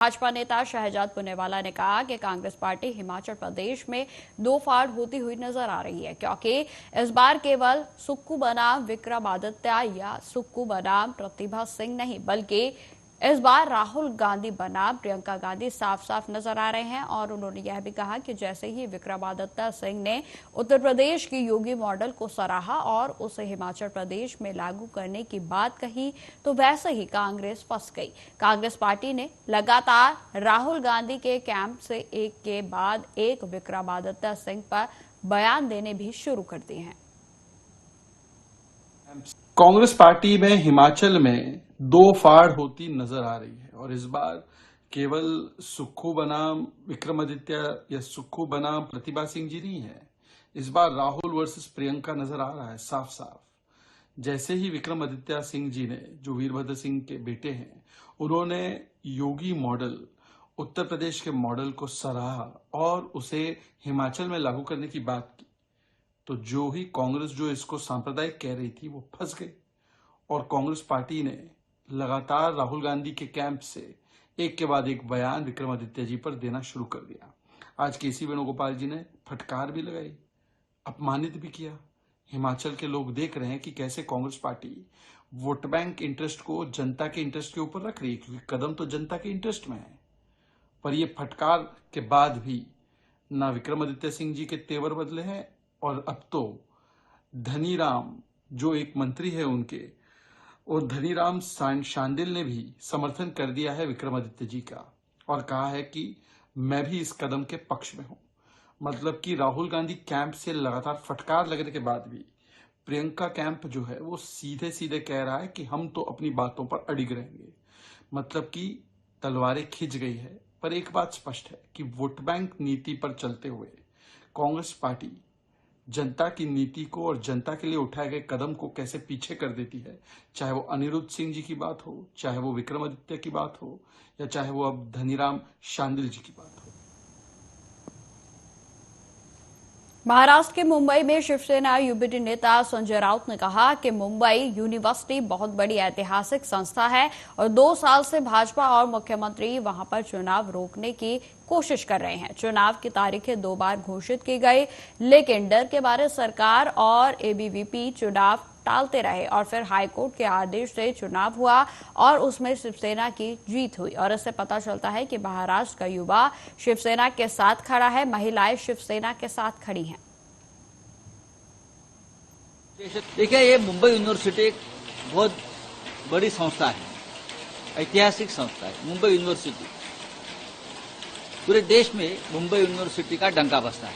भाजपा नेता शहजाद पुनेवाला ने कहा कि कांग्रेस पार्टी हिमाचल प्रदेश में दो फाड़ होती हुई नजर आ रही है, क्योंकि इस बार केवल सुक्खू बनाम विक्रमादित्य या सुक्खू बनाम प्रतिभा सिंह नहीं, बल्कि इस बार राहुल गांधी बनाम प्रियंका गांधी साफ साफ नजर आ रहे हैं। और उन्होंने यह भी कहा कि जैसे ही विक्रमादित्य सिंह ने उत्तर प्रदेश की योगी मॉडल को सराहा और उसे हिमाचल प्रदेश में लागू करने की बात कही, तो वैसे ही कांग्रेस फंस गई। कांग्रेस पार्टी ने लगातार राहुल गांधी के कैंप से एक के बाद एक विक्रमादित्य सिंह पर बयान देने भी शुरू कर दिए हैं। कांग्रेस पार्टी में हिमाचल में दो फाड़ होती नजर आ रही है और इस बार केवल सुक्खू बनाम विक्रमादित्य या सुक्खू बनाम प्रतिभा सिंह जी नहीं है। इस बार राहुल वर्सेस प्रियंका नजर आ रहा है साफ साफ। जैसे ही विक्रमादित्य सिंह जी ने, जो वीरभद्र सिंह के बेटे हैं, उन्होंने योगी मॉडल, उत्तर प्रदेश के मॉडल को सराहा और उसे हिमाचल में लागू करने की बात की, तो जो ही कांग्रेस जो इसको सांप्रदायिक कह रही थी वो फंस गई और कांग्रेस पार्टी ने लगातार राहुल गांधी के कैंप से एक के बाद एक बयान विक्रमादित्य जी पर देना शुरू कर दिया। आज केसी वेणुगोपाल जी ने फटकार भी लगाई, अपमानित भी किया। हिमाचल के लोग देख रहे हैं कि कैसे Congress party vote bank interest को जनता के इंटरेस्ट के ऊपर रख रही है, क्योंकि कदम तो जनता के इंटरेस्ट में है। पर ये फटकार के बाद भी ना विक्रमादित्य सिंह जी के तेवर बदले हैं और अब तो धनीराम, जो एक मंत्री है उनके, और धनीराम शांडिल ने भी समर्थन कर दिया है विक्रमादित्य जी का और कहा है कि मैं भी इस कदम के पक्ष में हूं। मतलब कि राहुल गांधी कैंप से लगातार फटकार लगने के बाद भी प्रियंका कैंप जो है वो सीधे सीधे कह रहा है कि हम तो अपनी बातों पर अडिग रहेंगे। मतलब कि तलवारें खिंच गई है। पर एक बात स्पष्ट है कि वोट बैंक नीति पर चलते हुए कांग्रेस पार्टी जनता की नीति को और जनता के लिए उठाए गए कदम को कैसे पीछे कर देती है। चाहे वो अनिरुद्ध सिंह जी की बात हो, चाहे वो विक्रमादित्य की बात हो, या चाहे वो अब धनीराम शांडिल जी की बात हो। महाराष्ट्र के मुंबई में शिवसेना यूबीटी नेता संजय राउत ने कहा कि मुंबई यूनिवर्सिटी बहुत बड़ी ऐतिहासिक संस्था है और 2 साल से भाजपा और मुख्यमंत्री वहां पर चुनाव रोकने की कोशिश कर रहे हैं। चुनाव की तारीखें 2 बार घोषित की गई, लेकिन डर के बारे सरकार और एबीवीपी चुनाव टालते रहे और फिर हाईकोर्ट के आदेश से चुनाव हुआ और उसमें शिवसेना की जीत हुई। और इससे पता चलता है कि महाराष्ट्र का युवा शिवसेना के साथ खड़ा है, महिलाएं शिवसेना के साथ खड़ी हैं। देखिए, ये मुंबई यूनिवर्सिटी एक बहुत बड़ी संस्था है, ऐतिहासिक संस्था है। मुंबई यूनिवर्सिटी पूरे देश में मुंबई यूनिवर्सिटी का डंका बसता है।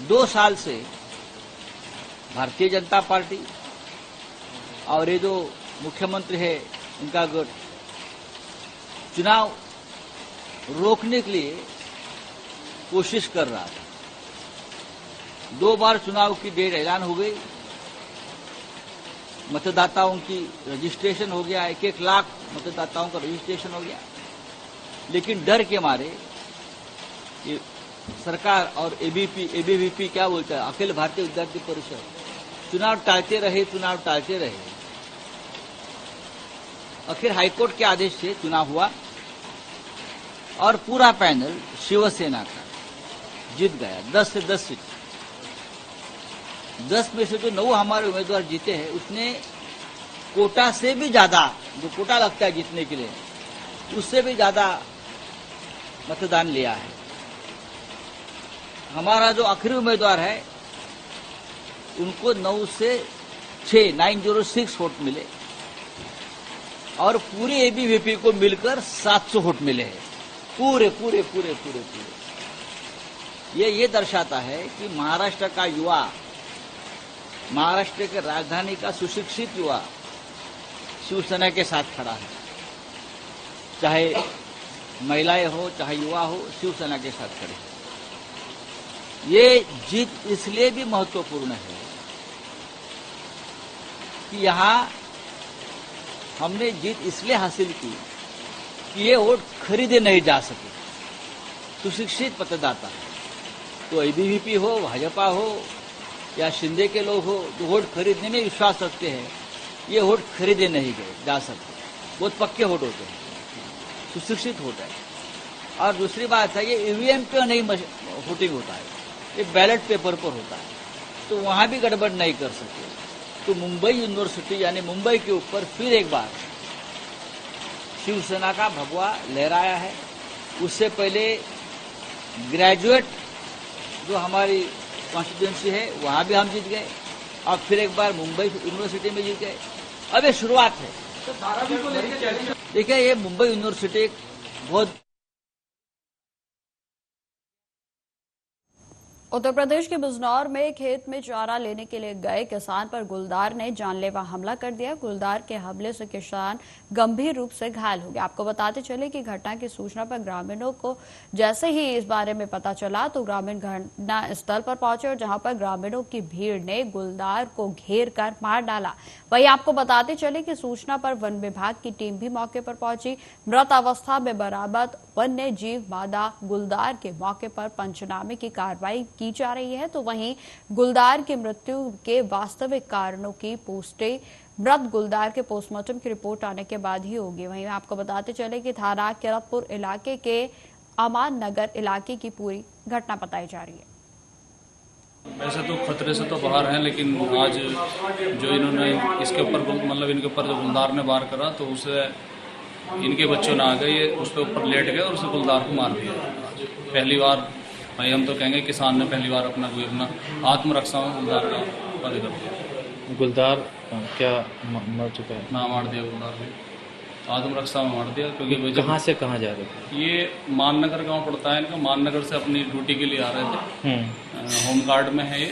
2 साल से भारतीय जनता पार्टी और ये जो मुख्यमंत्री है उनका गुट चुनाव रोकने के लिए कोशिश कर रहा था। 2 बार चुनाव की डेट ऐलान हो गई, मतदाताओं की रजिस्ट्रेशन हो गया, 1-1 लाख मतदाताओं का रजिस्ट्रेशन हो गया, लेकिन डर के मारे ये सरकार और एबीवीपी क्या बोलता है, अखिल भारतीय विद्यार्थी परिषद, चुनाव टालते रहे। आखिर हाईकोर्ट के आदेश से चुनाव हुआ और पूरा पैनल शिवसेना का जीत गया। 10 से 10 सीट, 10 में से जो 9 हमारे उम्मीदवार जीते हैं, उसने कोटा से भी ज्यादा, जो कोटा लगता है जीतने के लिए, उससे भी ज्यादा मतदान लिया है। हमारा जो आखिरी उम्मीदवार है उनको 9 से 6 906 वोट मिले और पूरी एबीवीपी को मिलकर 700 वोट मिले हैं। पूरे। ये दर्शाता है कि महाराष्ट्र का युवा, महाराष्ट्र के राजधानी का सुशिक्षित युवा शिवसेना के साथ खड़ा है। चाहे महिलाएं हो, चाहे युवा हो, शिवसेना के साथ खड़े हैं। ये जीत इसलिए भी महत्वपूर्ण है कि यहां हमने जीत इसलिए हासिल की कि ये वोट खरीदे नहीं जा सके। सुशिक्षित मतदाता, तो एबीवीपी हो, भाजपा हो या शिंदे के लोग हो, जो वोट खरीदने में विश्वास रखते हैं, ये वोट खरीदे नहीं गए जा सकते, बहुत पक्के वोट होते हैं। सुशिक्षित होता है। और दूसरी बात है, ये ईवीएम पे नहीं वोटिंग होता है, ये बैलेट पेपर पर होता है, तो वहां भी गड़बड़ नहीं कर सकते। तो मुंबई यूनिवर्सिटी यानी मुंबई के ऊपर फिर एक बार शिवसेना का भगवा लहराया है। उससे पहले ग्रेजुएट जो हमारी कॉन्स्टिट्यूंसी है वहां भी हम जीत गए, और फिर एक बार मुंबई यूनिवर्सिटी में जीत गए। अब ये शुरुआत है। देखिए, ये मुंबई यूनिवर्सिटी एक बहुत उत्तर प्रदेश के बिजनौर में खेत में चारा लेने के लिए गए किसान पर गुलदार ने जानलेवा हमला कर दिया। गुलदार के हमले से किसान गंभीर रूप से घायल हो गया। आपको बताते चले कि घटना की सूचना पर ग्रामीणों को जैसे ही इस बारे में पता चला तो ग्रामीण घटना स्थल पर पहुंचे, और जहां पर ग्रामीणों की भीड़ ने गुलदार को घेर कर मार डाला। वहीं आपको बताते चले कि सूचना पर वन विभाग की टीम भी मौके पर पहुंची। मृत अवस्था में बरामद वन्य जीव मादा गुलदार के मौके पर पंचनामे की कार्रवाई की जा रही है। तो वहीं गुलदार की मृत्यु के वास्तविक कारणों की पुष्टि मृत गुलदार के पोस्टमार्टम की रिपोर्ट आने के बाद ही होगी। वहीं आपको बताते चले कि थाना किरतपुर इलाके के अमान नगर इलाके की पूरी घटना बताई जा रही है। वैसे तो खतरे से तो बाहर हैं, लेकिन आज जो इन्होंने इसके ऊपर मतलब इनके ऊपर जो गुलदार ने वार करा तो उसे इनके बच्चों ने आ गए, ये उसके ऊपर लेट गए और उसे गुलदार को मार दिया। पहली बार भाई हम तो कहेंगे किसान ने पहली बार अपना कोई अपना आत्मरक्षा में गुलदार का पद कर दिया। गुलदार क्या मर चुका है? ना मार दिया गुलदार को, आत्मरक्षा में मार दिया। क्योंकि कहाँ से कहाँ जा रहे थे? ये माननगर गांव पड़ता है इनका, माननगर से अपनी ड्यूटी के लिए आ रहे थे। होम गार्ड में है ये,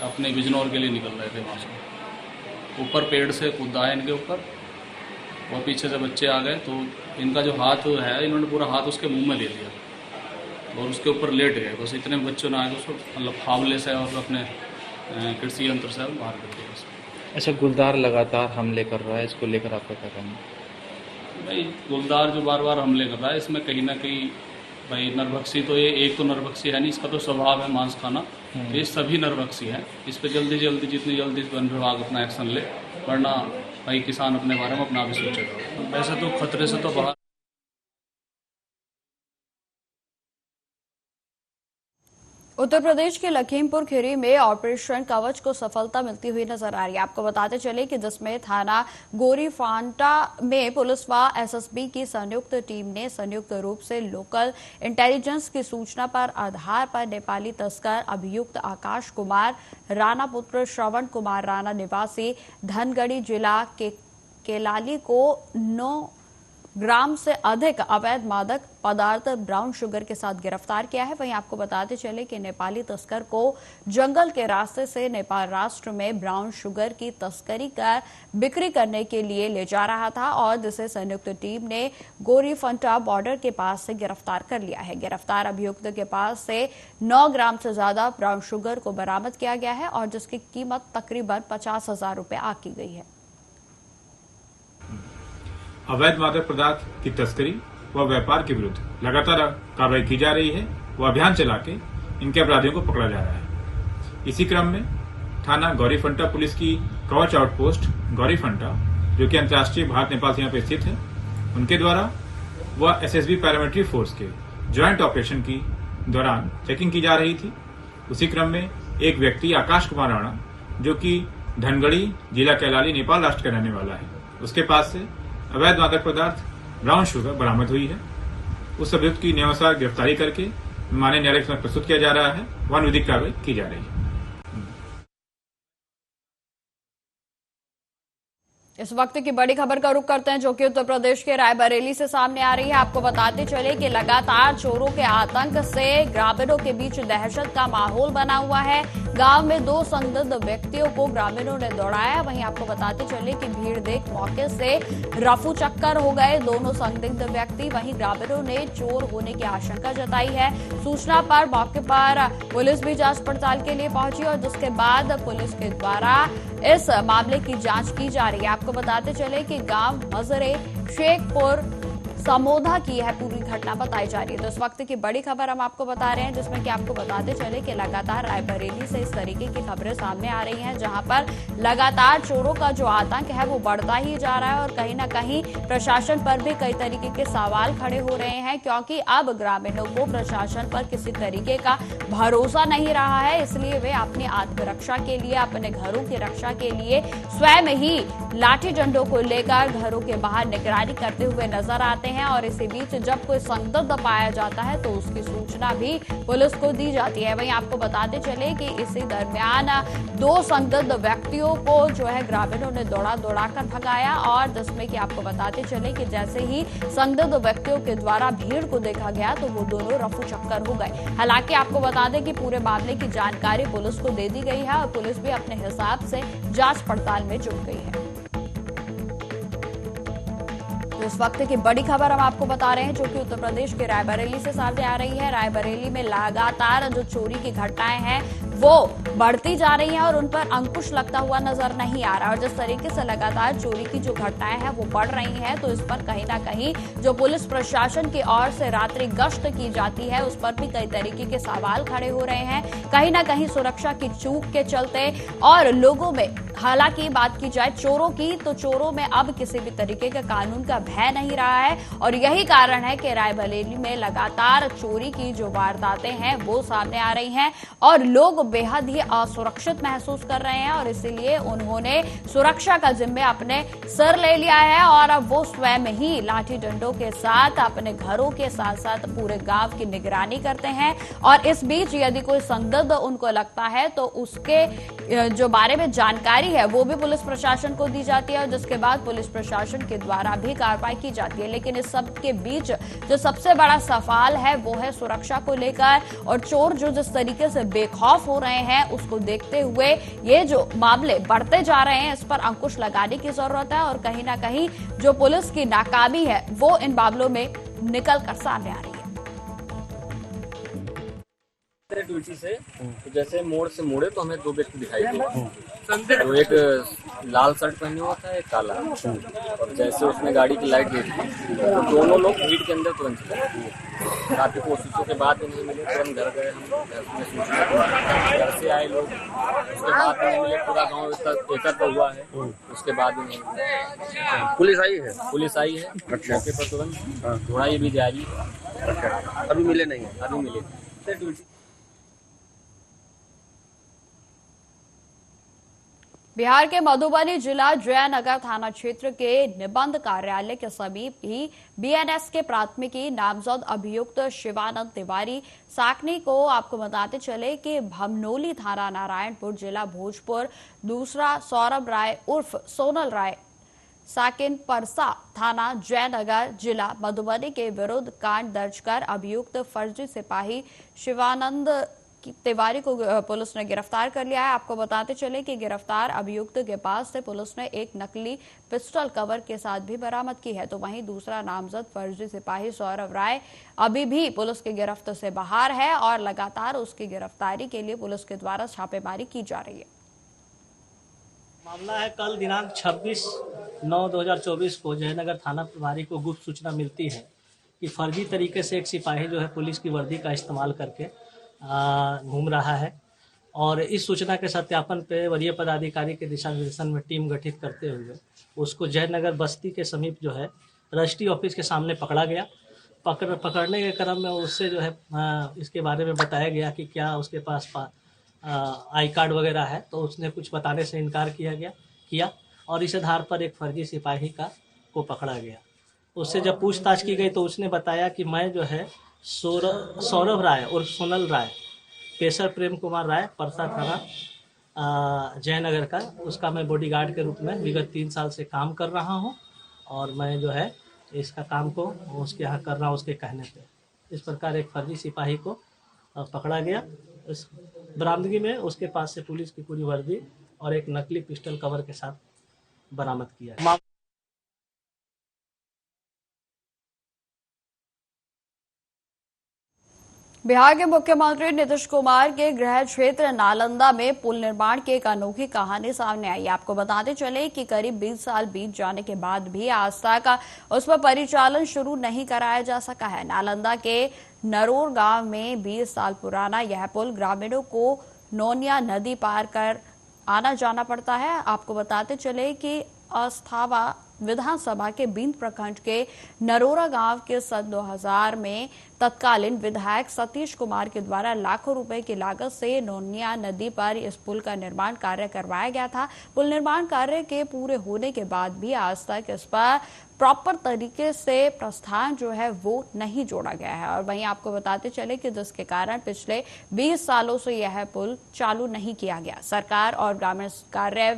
अपने बिजनौर के लिए निकल रहे थे वहाँ से। ऊपर पेड़ से कूदा है इनके ऊपर, और पीछे से बच्चे आ गए तो इनका जो हाथ है इन्होंने पूरा हाथ उसके मुंह में ले लिया और उसके ऊपर लेट गए। बस इतने बच्चों ने आगे उसको मतलब फावले से और अपने कृषि यंत्र से बाहर कर दिया। अच्छा, गुलदार लगातार हमले कर रहा है, इसको लेकर आपका क्या कहना है? भाई गुलदार जो बार बार हमले कर रहा है, इसमें कहीं ना कहीं भाई नरभक्षी तो ये एक तो नरभक्षी है नहीं, इसका तो स्वभाव है मांस खाना। ये सभी नरभक्षी हैं। इस पर जल्दी जितनी जल्दी वन विभाग अपना एक्शन ले, वरना भाई किसान अपने बारे में अपना भी सोचेगा। वैसे तो खतरे से तो बाहर। उत्तर प्रदेश के लखीमपुर खीरी में ऑपरेशन कवच को सफलता मिलती हुई नजर आ रही है। आपको बताते चले कि जिसमें थाना गोरीफांटा में पुलिस व एसएसबी की संयुक्त टीम ने संयुक्त रूप से लोकल इंटेलिजेंस की सूचना पर आधार पर नेपाली तस्कर अभियुक्त आकाश कुमार राणा पुत्र श्रवण कुमार राणा निवासी धनगढ़ी जिला के केलाली को 9 ग्राम से अधिक अवैध मादक पदार्थ ब्राउन शुगर के साथ गिरफ्तार किया है। वहीं आपको बताते चले कि नेपाली तस्कर को जंगल के रास्ते से नेपाल राष्ट्र में ब्राउन शुगर की तस्करी कर बिक्री करने के लिए ले जा रहा था, और जिसे संयुक्त टीम ने गोरीफंटा बॉर्डर के पास से गिरफ्तार कर लिया है। गिरफ्तार अभियुक्त के पास से 9 ग्राम से ज्यादा ब्राउन शुगर को बरामद किया गया है, और जिसकी कीमत तकरीबन 50,000 रुपए आकी गई है। अवैध मादक पदार्थ की तस्करी व व्यापार के विरुद्ध लगातार कार्रवाई की जा रही है व अभियान चला के इनके अपराधियों को पकड़ा जा रहा है। इसी क्रम में थाना गौरीफंटा पुलिस की कवच आउटपोस्ट गौरीफंटा, जो कि अंतर्राष्ट्रीय भारत नेपाल सीमा पर स्थित है, उनके द्वारा व एसएसबी पैरामिलिट्री फोर्स के ज्वाइंट ऑपरेशन की दौरान चेकिंग की जा रही थी। उसी क्रम में एक व्यक्ति आकाश कुमार राणा, जो कि धनगढ़ी जिला केलाली नेपाल राष्ट्र का रहने वाला है, उसके पास से अवैध मादक पदार्थ ब्राउन शुगर बरामद हुई है। उस अभियुक्त की नियमानुसार गिरफ्तारी करके माननीय न्यायालय के समक्ष प्रस्तुत किया जा रहा है, वन विधिक कार्रवाई की जा रही है। इस वक्त की बड़ी खबर का रुख करते हैं, जो कि उत्तर प्रदेश के रायबरेली से सामने आ रही है। आपको बताते चले कि लगातार चोरों के आतंक से ग्रामीणों के बीच दहशत का माहौल बना हुआ है। गांव में 2 संदिग्ध व्यक्तियों को ग्रामीणों ने दौड़ाया। वहीं आपको बताते चले कि भीड़ देख मौके से रफू चक्कर हो गए दोनों संदिग्ध व्यक्ति। वहीं ग्रामीणों ने चोर होने की आशंका जताई है। सूचना पर मौके पर पुलिस भी जांच पड़ताल के लिए पहुंची, और जिसके बाद पुलिस के द्वारा इस मामले की जांच की जा रही है। आपको बताते चले कि गांव मजरे शेखपुर समोधा की यह पूरी घटना बताई जा रही है। तो इस वक्त की बड़ी खबर हम आपको बता रहे हैं, जिसमें कि आपको बताते चले कि लगातार रायबरेली से इस तरीके की खबरें सामने आ रही हैं, जहां पर लगातार चोरों का जो आतंक है वो बढ़ता ही जा रहा है और कहीं ना कहीं प्रशासन पर भी कई तरीके के सवाल खड़े हो रहे हैं, क्योंकि अब ग्रामीणों को प्रशासन पर किसी तरीके का भरोसा नहीं रहा है। इसलिए वे अपनी आत्मरक्षा के लिए, अपने घरों की रक्षा के लिए स्वयं ही लाठी डंडों को लेकर घरों के बाहर निगरानी करते हुए नजर आते हैं। और इसी बीच जब कोई संदिग्ध पाया जाता है तो उसकी सूचना भी पुलिस को दी जाती है। वहीं आपको बताते चले कि इसी दरमियान 2 संदिग्ध व्यक्तियों को जो है ग्रामीणों ने दौड़ा कर भगाया, और जिसमें कि आपको बताते चले कि जैसे ही संदिग्ध व्यक्तियों के द्वारा भीड़ को देखा गया तो वो दोनों रफू चक्कर हो गए। हालांकि आपको बता दें कि पूरे मामले की जानकारी पुलिस को दे दी गई है और पुलिस भी अपने हिसाब से जांच पड़ताल में जुट गई है। तो इस वक्त की बड़ी खबर हम आपको बता रहे हैं, जो कि उत्तर प्रदेश के रायबरेली से सामने आ रही है। रायबरेली में लगातार जो चोरी की घटनाएं हैं वो बढ़ती जा रही हैं और उन पर अंकुश लगता हुआ नजर नहीं आ रहा। और जिस तरीके से लगातार चोरी की जो घटनाएं हैं वो बढ़ रही हैं, तो इस पर कहीं ना कहीं जो पुलिस प्रशासन की ओर से रात्रि गश्त की जाती है उस पर भी कई तरीके के सवाल खड़े हो रहे हैं। कहीं ना कहीं सुरक्षा की चूक के चलते और लोगों में, हालांकि बात की जाए चोरों की, तो चोरों में अब किसी भी तरीके के कानून का भय नहीं रहा है। और यही कारण है कि रायबरेली में लगातार चोरी की जो वारदातें हैं वो सामने आ रही हैं और लोग बेहद ही असुरक्षित महसूस कर रहे हैं। और इसीलिए उन्होंने सुरक्षा का जिम्मे अपने सर ले लिया है और अब वो स्वयं ही लाठी डंडों के साथ अपने घरों के साथ साथ पूरे गांव की निगरानी करते हैं। और इस बीच यदि कोई संदिग्ध उनको लगता है तो उसके जो बारे में जानकारी है वो भी पुलिस प्रशासन को दी जाती है और जिसके बाद पुलिस प्रशासन के द्वारा भी कार्रवाई की जाती है। लेकिन इस सब के बीच जो सबसे बड़ा सवाल है वो है सुरक्षा को लेकर, और चोर जो जिस तरीके से बेखौफ हो रहे हैं उसको देखते हुए ये जो मामले बढ़ते जा रहे हैं, इस पर अंकुश लगाने की जरूरत है। और कहीं ना कहीं जो पुलिस की नाकामी है वो इन मामलों में निकल कर सामने आ रही है। ड्यूटी से तो जैसे मोड़ से मुड़े तो हमें 2 व्यक्ति दिखाई दिए, तो एक लाल शर्ट पहने हुआ था, एक काला, और जैसे उसने गाड़ी की लाइट देखी तो दोनों लोग भीड़ के अंदर तुरंत चले। काफी कोशिशों के बाद नहीं मिले, तुरंत घर गए हम, घर में सूचना, घर से आए लोग, उसके बाद नहीं मिले, पूरा गाँव एकत्र हुआ है, उसके बाद भी नहीं मिले। पुलिस आई है? पुलिस आई है मौके पर तुरंत, ढूंढाई भी जारी है। अभी मिले नहीं? अभी मिले। बिहार के मधुबनी जिला जयनगर थाना क्षेत्र के निबंध कार्यालय के समीप ही बीएनएस के प्राथमिकी नामजद अभियुक्त शिवानंद तिवारी साकनी को आपको बताते चले कि भमनोली थाना नारायणपुर जिला भोजपुर, दूसरा सौरभ राय उर्फ सोनल राय साकिन परसा थाना जयनगर जिला मधुबनी के विरुद्ध कांड दर्ज कर अभियुक्त फर्जी सिपाही शिवानंद तिवारी को पुलिस ने गिरफ्तार कर लिया है। आपको बताते चले कि गिरफ्तार अभियुक्त के पास से पुलिस ने एक नकली पिस्टल कवर के साथ भी बरामद की है। तो वहीं दूसरा नामजद फर्जी सिपाही सौरभ राय अभी भी पुलिस की गिरफ्त से बाहर है और लगातार उसकी गिरफ्तारी के लिए पुलिस के द्वारा छापेमारी की जा रही है। मामला है कल दिनांक 26/9/2024 को जयनगर थाना प्रभारी को गुप्त सूचना मिलती है कि फर्जी तरीके से एक सिपाही जो है पुलिस की वर्दी का इस्तेमाल करके घूम रहा है। और इस सूचना के सत्यापन पे वरीय पदाधिकारी के दिशा निर्देशन में टीम गठित करते हुए उसको जयनगर बस्ती के समीप जो है रजिस्ट्री ऑफिस के सामने पकड़ा गया। पकड़ने के क्रम में उससे जो है इसके बारे में बताया गया कि क्या उसके पास आई कार्ड वगैरह है, तो उसने कुछ बताने से इनकार किया और इस आधार पर एक फर्जी सिपाही को पकड़ा गया। उससे जब पूछताछ की गई तो उसने बताया कि मैं जो है सौरभ राय और सोनल राय, पेशर प्रेम कुमार राय, परसा थाना जयनगर का, उसका मैं बॉडीगार्ड के रूप में विगत 3 साल से काम कर रहा हूं और मैं जो है इसका काम को उसके यहाँ कर रहा हूँ उसके कहने पे। इस प्रकार एक फर्जी सिपाही को पकड़ा गया। इस बरामदगी में उसके पास से पुलिस की पूरी वर्दी और एक नकली पिस्टल कवर के साथ बरामद किया। बिहार के मुख्यमंत्री नीतीश कुमार के गृह क्षेत्र नालंदा में पुल निर्माण की एक अनोखी कहानी सामने आई। आपको बताते चले कि करीब 20 साल बीत जाने के बाद भी आज तक उस पर परिचालन शुरू नहीं कराया जा सका है। नालंदा के नरोर गांव में 20 साल पुराना यह पुल ग्रामीणों को नोनिया नदी पार कर आना जाना पड़ता है। आपको बताते चले कि अस्थावा विधानसभा के बींद प्रखंड के नरोरा गांव के सन 2000 में तत्कालीन विधायक सतीश कुमार के द्वारा लाखों रुपए की लागत से नोनिया नदी पर इस पुल का निर्माण कार्य करवाया गया था। पुल निर्माण कार्य के पूरे होने के बाद भी आज तक इस पर प्रॉपर तरीके से प्रस्थान जो है वो नहीं जोड़ा गया है। और वहीं आपको बताते चले कि जिसके कारण पिछले 20 सालों से यह पुल चालू नहीं किया गया। सरकार और ग्रामीण कार्य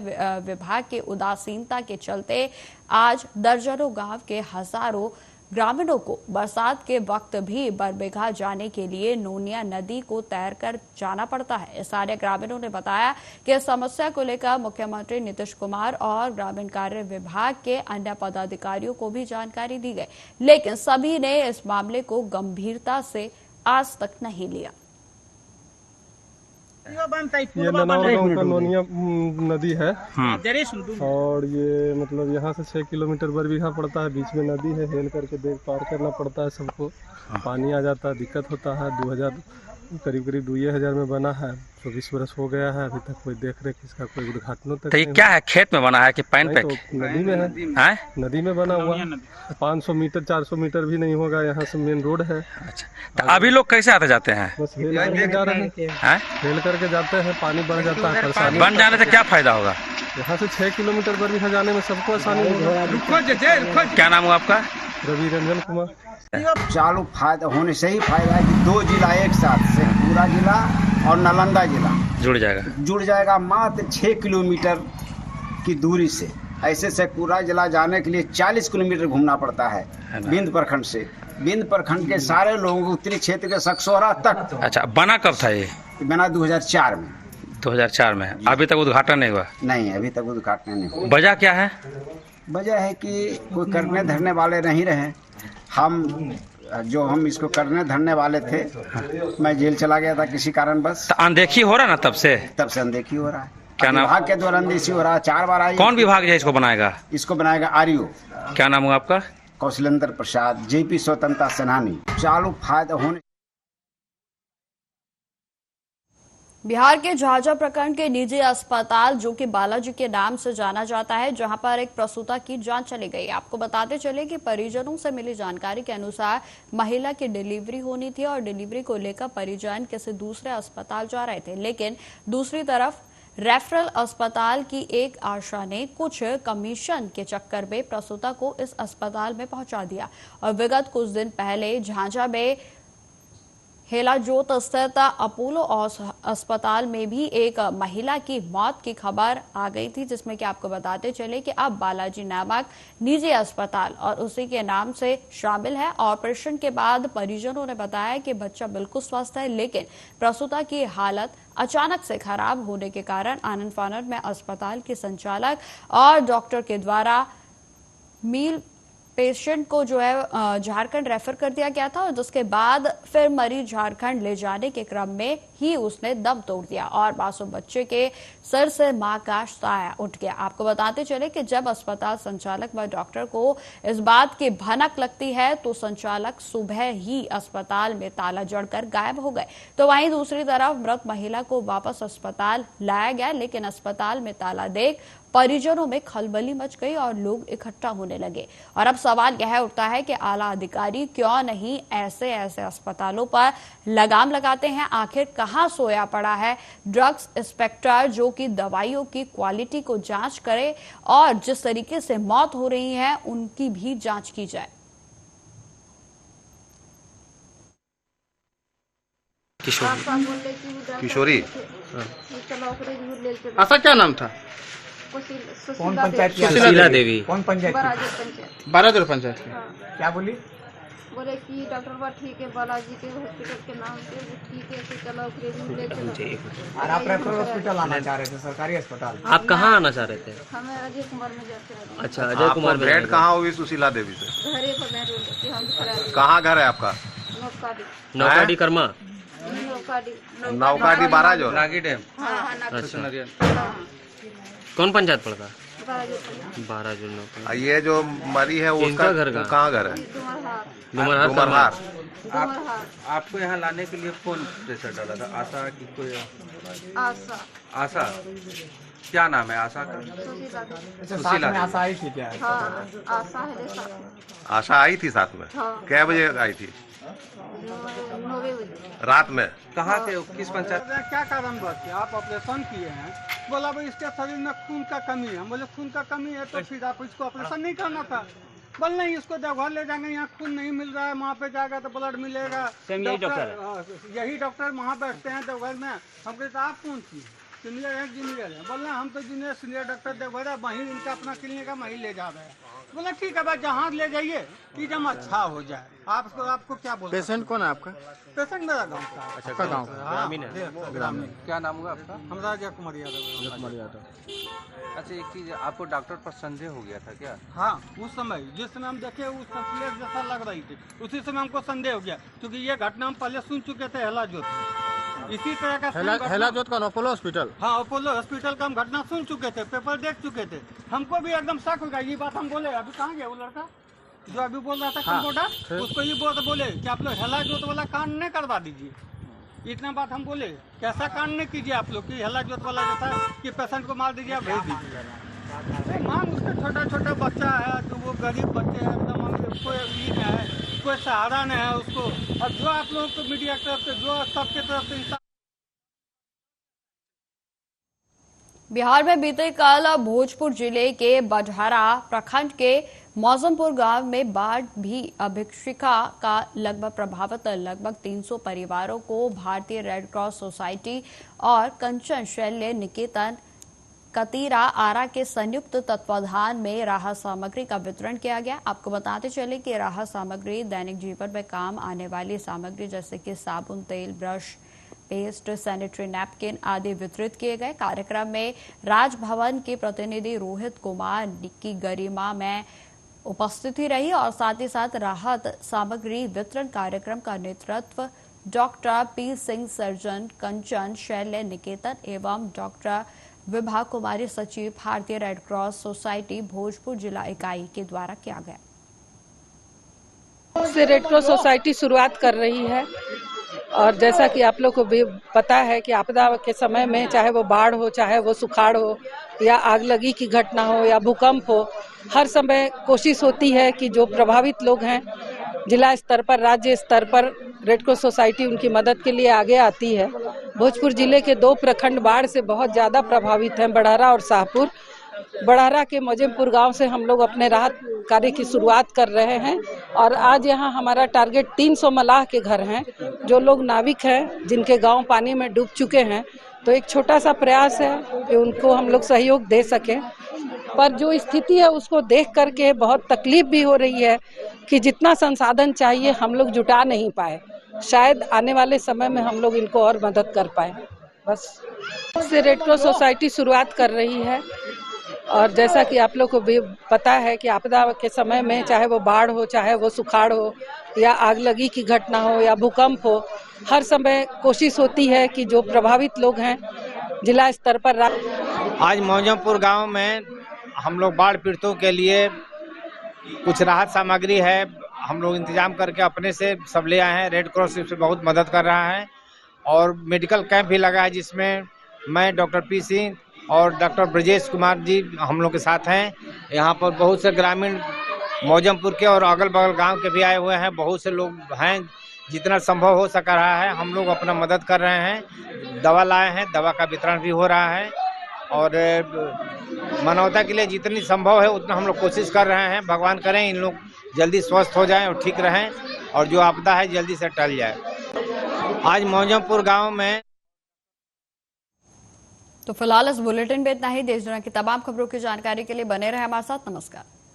विभाग की उदासीनता के चलते आज दर्जनों गांव के हजारों ग्रामीणों को बरसात के वक्त भी बरबीघा जाने के लिए नोनिया नदी को तैरकर जाना पड़ता है। सारे ग्रामीणों ने बताया कि इस समस्या को लेकर मुख्यमंत्री नीतीश कुमार और ग्रामीण कार्य विभाग के अन्य पदाधिकारियों को भी जानकारी दी गई, लेकिन सभी ने इस मामले को गंभीरता से आज तक नहीं लिया। ये ननौर गांव का नोनिया नदी है और ये मतलब यहाँ से 6 किलोमीटर बरबीघा पड़ता है। बीच में नदी है, हेल करके देख पार करना पड़ता है सबको। पानी आ जाता है, दिक्कत होता है। 2000 करीब 2000 में बना है, 24 वर्ष हो गया है, अभी तक कोई देख रेख इसका कोई उद्घाटन तक। तो ये क्या है, खेत में बना है कि पैन पे? तो नदी में है, नदी में बना हुआ। 500 मीटर 400 मीटर भी नहीं होगा, यहाँ से मेन रोड है। अच्छा, तो अभी लोग कैसे आते जाते हैं? बस हेल करके जा रहे हैं, हेल करके जाते हैं। पानी बढ़ जाता है, परेशानी। बन जाने से क्या फायदा होगा? यहाँ से 6 किलोमीटर बरबीघा जाने में सबको आसानी होगा। क्या नाम हुआ आपका? रवि रंजन कुमार। चालू फायदा होने से ही फायदा है कि 2 जिला एक साथ से, पूरा जिला और नालंदा जिला जुड़ जाएगा मात्र 6 किलोमीटर की दूरी से। ऐसे से पूरा जिला जाने के लिए 40 किलोमीटर घूमना पड़ता है बिंद प्रखंड से। बिंद प्रखंड के सारे लोगों को उत्तरी क्षेत्र के सकसोरा तक। अच्छा, बना कब था ये? बना 2004 में। 2004 में। अभी तक उद्घाटन नहीं हुआ? नहीं, अभी तक उद्घाटन नहीं हुआ। वजह क्या है? वजह है कि कोई करने धरने वाले नहीं रहे। हम इसको करने धरने वाले थे। मैं जेल चला गया था किसी कारण बस। तो अनदेखी हो रहा ना तब से अनदेखी हो रहा है। क्या नाम? विभाग के द्वारा अनदेखी हो रहा है। 4 बार आई। कौन विभाग है इसको बनाएगा? इसको बनाएगा आरयू। क्या नाम हुआ आपका? कौशलेंद्र प्रसाद, जेपी स्वतंत्रता सेनानी। चालू फायदा होने। बिहार के झाझा प्रखंड के निजी अस्पताल जो कि बालाजी के नाम से जाना जाता है, जहां पर एक प्रसूता की जान चली गई। आपको बताते चले कि परिजनों से मिली जानकारी के अनुसार महिला की डिलीवरी होनी थी और डिलीवरी को लेकर परिजन किसी दूसरे अस्पताल जा रहे थे, लेकिन दूसरी तरफ रेफरल अस्पताल की एक आशा ने कुछ कमीशन के चक्कर में प्रसूता को इस अस्पताल में पहुंचा दिया। और विगत कुछ दिन पहले झाझा में हेलाजोत स्थित अपोलो अस्पताल में भी एक महिला की मौत की खबर आ गई थी, जिसमें कि आपको बताते चले कि अब बालाजी नामक निजी अस्पताल और उसी के नाम से शामिल है। ऑपरेशन के बाद परिजनों ने बताया कि बच्चा बिल्कुल स्वस्थ है, लेकिन प्रसूता की हालत अचानक से खराब होने के कारण आनन फानन में अस्पताल के संचालक और डॉक्टर के द्वारा मील पेशेंट को जो है झारखंड रेफर कर दिया गया था और जिसके बाद फिर मरीज झारखंड ले जाने के क्रम में ही उसने दम तोड़ दिया और मासूम बच्चे के सर से मां का साया उठ गया। आपको बताते चले कि जब अस्पताल संचालक व डॉक्टर को इस बात की भनक लगती है तो संचालक सुबह ही अस्पताल में ताला जड़कर गायब हो गए। तो वहीं दूसरी तरफ मृत महिला को वापस अस्पताल लाया गया, लेकिन अस्पताल में ताला देख परिजनों में खलबली मच गई और लोग इकट्ठा होने लगे। और अब सवाल यह उठता है कि आला अधिकारी क्यों नहीं ऐसे अस्पतालों पर लगाम लगाते हैं? आखिर कहां सोया पड़ा है ड्रग्स इंस्पेक्टर जो कि दवाइयों की क्वालिटी को जांच करे और जिस तरीके से मौत हो रही है उनकी भी जांच की जाए। किशोरी, ऐसा क्या नाम था? कौन पंचायत? सुशीला देवी। कौन पंचायत? बारादूर पंचायत की। क्या बोली? बोले कि डॉक्टर बा ठीक है, बालाजी के हॉस्पिटल के नाम से ठीक है, चलो ले चलो। और आप रेफरल हॉस्पिटल आना चाह रहे थे, सरकारी अस्पताल? आप कहाँ आना चाह रहे थे? हमें अजय कुमार में जाते हैं। अच्छा, अजय कुमार में। भेंट कहाँ हुई सुशीला देवी से? घरे पर मैं रोड हम कहाँ घर है आपका? नौकाडी। नौकाडी कर्मा। नौकाडी बारा जो नागी डैम। हाँ कौन पंचायत पड़ता है? 12 और ये जो मरी है उसका घर का? कहाँ घर है? डुमरहार। आपको यहाँ लाने के लिए कौन प्रेशर डाला था? आशा की कोई? आशा आशा क्या नाम है आशा का? सुशीला आशा आई थी क्या? हाँ आशा है साथ में। आशा आई थी साथ में? हाँ। क्या बजे आई थी? 9 बजे रात में? कहाँ के किस पंचायत? क्या कारण बस आप ऑपरेशन किए हैं, बोला भाई इसके शरीर में खून का कमी है। हम बोले खून का कमी है तो फिर आप इसको ऑपरेशन नहीं करना था। बोल नहीं, इसको देवघर ले जाएंगे, यहाँ खून नहीं मिल रहा है, वहाँ पे जाएगा तो ब्लड मिलेगा। यही डॉक्टर वहाँ बैठते हैं देवघर में। हम कहते आप कौन सी सीनियर है? जूनियर है। बोल हम तो जूनियर सीनियर डॉक्टर देवघर है, वहीं इनका अपना क्लिनिक है, वहीं ले जा रहे हैं। बोला ठीक है भाई, जहाँ ले जाइए कि जब अच्छा हो जाए। आपको क्या बोल? पेशेंट कौन है आपका? पेशेंट मेरा गाँव का। अच्छा गाँव ग्रामीण। क्या नाम होगा आपका? हमारा अजय कुमार यादव। अच्छा एक चीज, आपको डॉक्टर पर संदेह हो गया था क्या? हाँ, उस समय जिस समय हम देखे उस तस्वीर जैसा लग रही थी, उसी समय हमको संदेह हो गया, क्योंकि ये घटना हम पहले सुन चुके थे हेला जोत में। इसी तरह का हेला जोत का अपोलो हॉस्पिटल। हाँ, अपोलो हॉस्पिटल का हम घटना सुन चुके थे, पेपर देख चुके थे। हमको भी एकदम शक हो गया। ये बात हम बोले, अभी कहाँ गया वो लड़का जो अभी बोल रहा था कंप्यूटर, उसको ये बोले कि आप लोग हेला जोत वाला कांड नहीं करवा दीजिए। इतना बात हम बोले, कैसा कांड नहीं कीजिए आप लोग कि हेला जोत वाला जैसा कि पेशेंट को मार दीजिए, आप भेज दीजिए। मांग उसका छोटा छोटा बच्चा है, तो वो गरीब बच्चे हैं, एकदम कोई अमीर है, कोई सहारा नहीं है उसको। और जो आप लोगों को मीडिया की तरफ से, जो सबके तरफ से बिहार में बीते कल भोजपुर जिले के बजहरा प्रखंड के मौजमपुर गांव में बाढ़ भी अभिक्षिका का लगभग प्रभावित लगभग 300 परिवारों को भारतीय रेड क्रॉस सोसाइटी और कंचन शैल्य निकेतन कतीरा आरा के संयुक्त तत्वाधान में राहत सामग्री का वितरण किया गया। आपको बताते चले कि राहत सामग्री दैनिक जीवन में काम आने वाली सामग्री जैसे कि साबुन, तेल, ब्रश, पेस्ट, सैनिटरी नैपकिन आदि वितरित किए गए। कार्यक्रम में राजभवन के प्रतिनिधि रोहित कुमार की गरिमा में उपस्थिति रही और साथ ही साथ राहत सामग्री वितरण कार्यक्रम का नेतृत्व डॉक्टर पी सिंह, सर्जन कंचन शैल्य निकेतन एवं डॉक्टर विभा कुमारी, सचिव भारतीय रेड क्रॉस सोसाइटी भोजपुर जिला इकाई के द्वारा किया गया। से रेड क्रॉस सोसाइटी शुरुआत कर रही है और जैसा कि आप लोग को भी पता है कि आपदा के समय में चाहे वो बाढ़ हो, चाहे वो सुखाड़ हो या आगलगी की घटना हो या भूकंप हो, हर समय कोशिश होती है कि जो प्रभावित लोग हैं जिला स्तर पर, राज्य स्तर पर रेड क्रॉस सोसाइटी उनकी मदद के लिए आगे आती है। भोजपुर जिले के 2 प्रखंड बाढ़ से बहुत ज़्यादा प्रभावित हैं, बड़हरा और शाहपुर। बड़हरा के मौजमपुर गांव से हम लोग अपने राहत कार्य की शुरुआत कर रहे हैं और आज यहां हमारा टारगेट 300 मलाह के घर हैं, जो लोग नाविक हैं, जिनके गांव पानी में डूब चुके हैं। तो एक छोटा सा प्रयास है कि उनको हम लोग सहयोग दे सकें, पर जो स्थिति है उसको देख करके बहुत तकलीफ भी हो रही है कि जितना संसाधन चाहिए हम लोग जुटा नहीं पाए। शायद आने वाले समय में हम लोग इनको और मदद कर पाए। बस से रेड क्रॉस सोसाइटी शुरुआत कर रही है और जैसा कि आप लोग को भी पता है कि आपदा के समय में चाहे वो बाढ़ हो, चाहे वो सुखाड़ हो या आगलगी की घटना हो या भूकंप हो, हर समय कोशिश होती है कि जो प्रभावित लोग हैं जिला स्तर पर। आज मौजमपुर गांव में हम लोग बाढ़ पीड़ितों के लिए कुछ राहत सामग्री है, हम लोग इंतजाम करके अपने से सब ले आए हैं। रेड क्रॉस इससे बहुत मदद कर रहा है और मेडिकल कैंप भी लगा है, जिसमें मैं डॉक्टर पी सिंह और डॉक्टर ब्रजेश कुमार जी हम लोग के साथ हैं। यहाँ पर बहुत से ग्रामीण मौजमपुर के और अगल बगल गांव के भी आए हुए हैं, बहुत से लोग हैं। जितना संभव हो सक रहा है हम लोग अपना मदद कर रहे हैं। दवा लाए हैं, दवा का वितरण भी हो रहा है और मानवता के लिए जितनी संभव है उतना हम लोग कोशिश कर रहे हैं। भगवान करें इन लोग जल्दी स्वस्थ हो जाएं और ठीक रहें और जो आपदा है जल्दी से टल जाए। आज मौजमपुर गाँव में। तो फिलहाल इस बुलेटिन में इतना ही। देश दुनिया की तमाम खबरों की जानकारी के लिए बने रहे हमारे साथ। नमस्कार।